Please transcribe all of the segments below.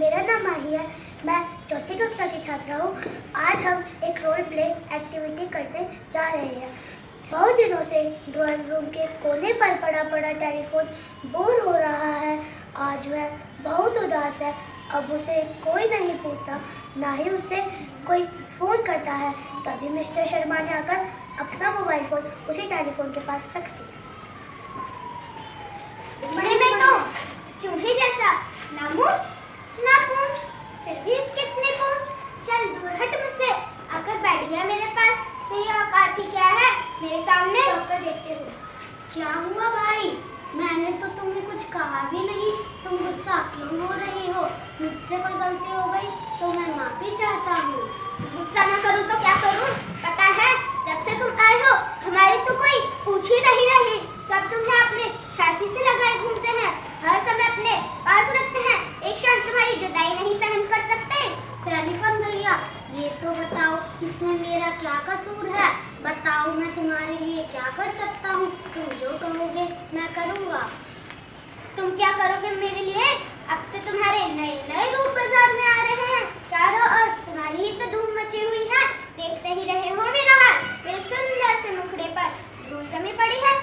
मेरा नाम माही है। मैं चौथी कक्षा की छात्रा हूँ। आज हम एक रोल प्ले एक्टिविटी करने जा रहे हैं। बहुत दिनों से ड्राइंग रूम के कोने पर पड़ा टेलीफोन बोर हो रहा है। आज वह बहुत उदास है। अब उसे कोई नहीं पूछता, ना ही उससे कोई फ़ोन करता है। तभी मिस्टर शर्मा ने आकर अपना मोबाइल फ़ोन उसी टेलीफोन के पास रख दिया। दिखने में तो चूहे जैसा, ना मूंछ ना पूंछ, फिर भी इसके इतने पूंछ। चल दूर हट मुझसे, आकर बैठ गया मेरे पास। तेरी औकात ही क्या है मेरे सामने? चौंकर देखते हुए, क्या हुआ भाई? मैंने तो तुम्हें कुछ कहा भी नहीं, तुम गुस्सा क्यों हो रही हो? मुझसे कोई गलती हो गई तो मैं माफी चाहता हूँ। गुस्सा ना करूँ तो क्या करूँ? पता है, जब से तुम आए हो हमारी तो कोई पूछ ही नहीं रही। सब तुम्हें अपने साथी से लगाए घूमते हैं, हर समय अपने पास रखते हैं। एक क्षण तुम्हारी जुदाई नहीं सहन कर सकते। टेलीफोन भैया, ये तो बताओ इसमें मेरा क्या कसूर है? बताओ, मैं तुम्हारे लिए क्या कर सकता हूँ? तुम जो कहोगे मैं करूँगा। तुम क्या करोगे मेरे लिए? अब तो तुम्हारे नए नए रूप बाजार में आ रहे हैं। चारों ओर तुम्हारी ही तो धूम मची हुई है। देखते ही रहे हो मेरा हाल। मेरे सुंदर से मुखड़े पर धूल जमी पड़ी है।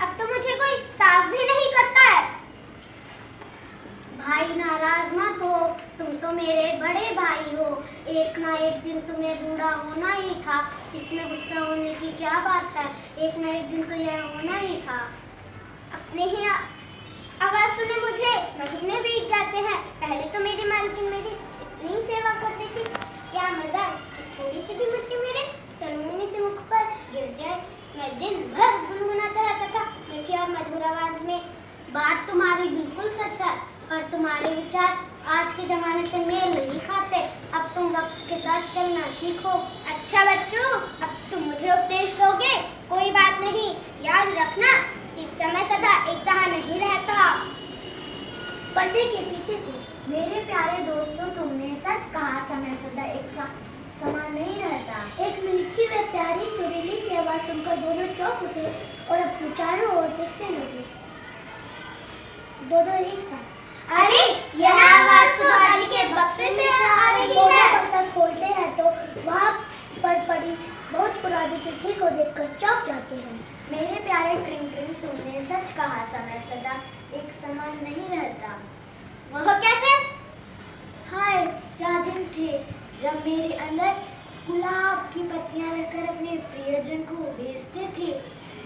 अब तो मुझे कोई साफ भी नहीं करता है। भाई नाराज मत हो, तुम तो मेरे बड़े भाई हो। एक ना एक दिन तुम्हें बूढ़ा होना ही था। इसमें गुस्सा होने की क्या बात है? एक ना एक दिन तो यह होना ही था। अपने ही आवाज सुने मुझे महीने बीत जाते हैं। पहले तो मेरी मालकिन मेरी इतनी सेवा करती थी, क्या मजा कि थोड़ी सी भी मिट्टी मेरे सलोने से मुख पर गिर जाए। मैं दिन भर गुनगुनाता रहता था मीठी और मधुर आवाज में। बात तुम्हारी बिल्कुल सच है, पर तुम्हारे विचार आज के जमाने से मेल नहीं खाते। अब तुम वक्त के साथ चलना सीखो। अच्छा बच्चों, अब तुम मुझे उपदेश दोगे? कोई बात नहीं, याद रखना, इस समय सदा एक सहा नहीं रहता। पर्दे के पीछे से, मेरे प्यारे दोस्तों, तुमने सच कहा, समय सदा एक समान नहीं रहता। एक मीठी व प्यारी सुरीली सी आवाज सुनकर दोनों चौंक उठे और अपने चारों ओर देखने लगे। दोनों एक साथ। अरे, यह आवाज तो गाड़ी के बक्से से आ रही है। बक्सा खोलते हैं तो वहाँ पर पड़ी बहुत पुरानी चिट्ठी को देखकर चौंक जाते हैं। मेरे प्यारे ट्रिंग ट्रिंग, तुमने सच कहा, समय सदा एक समान नहीं रहता। वह कैसे? हाय, क्या दिन थे जब मेरे अंदर गुलाब की पत्तियां रखकर अपने प्रियजन को भेजते थे।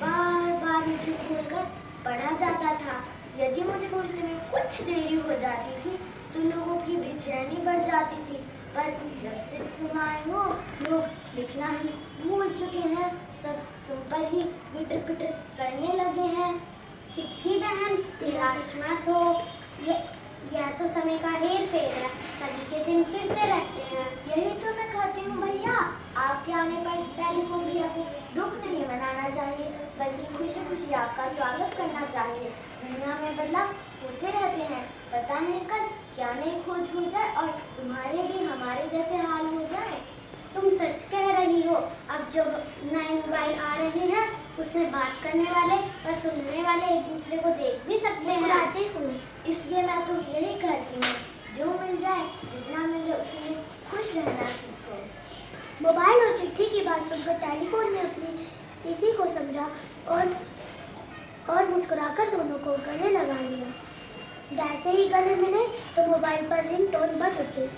बार बार मुझे खोलकर पढ़ा जाता था। यदि मुझे पहुंचने में कुछ देरी हो जाती थी तो लोगों की बेचैनी बढ़ जाती थी। पर जब से तुम आए हो, लोग लिखना ही भूल चुके हैं। सब तुम पर ही पिटर पिटर करने लगे हैं। चिट्ठी बहन, निराश मत हो। यह तो समय का हेर फेर है। सभी के दिन फिरते रहते हैं। यही तो मैं कहती हूँ भैया, आपके आने पर टेलीफोन भैया को दुख नहीं मनाना चाहिए, बल्कि खुशी खुशी आपका स्वागत करना चाहिए। दुनिया में बदलाव होते रहते हैं, पता नहीं कल क्या नई खोज हो जाए और तुम्हारे भी हमारे जैसे हाल हो जाए। तुम सच कह रही हो। अब जो नए मोबाइल आ रहे हैं उसमें बात करने वाले और सुनने वाले एक दूसरे को देख भी सकते हैं। इसलिए मैं तो यही कहती हूँ, जो मिल जाए, जितना मिले उसी में खुश रहना सीखो। मोबाइल और चिट्ठी की बात सुनकर टेलीफोन ने अपनी स्थिति को समझा और मुस्कुराकर दोनों को गले लगा लिया। जैसे ही गले मिले तो मोबाइल पर रिंगटोन बज उठी।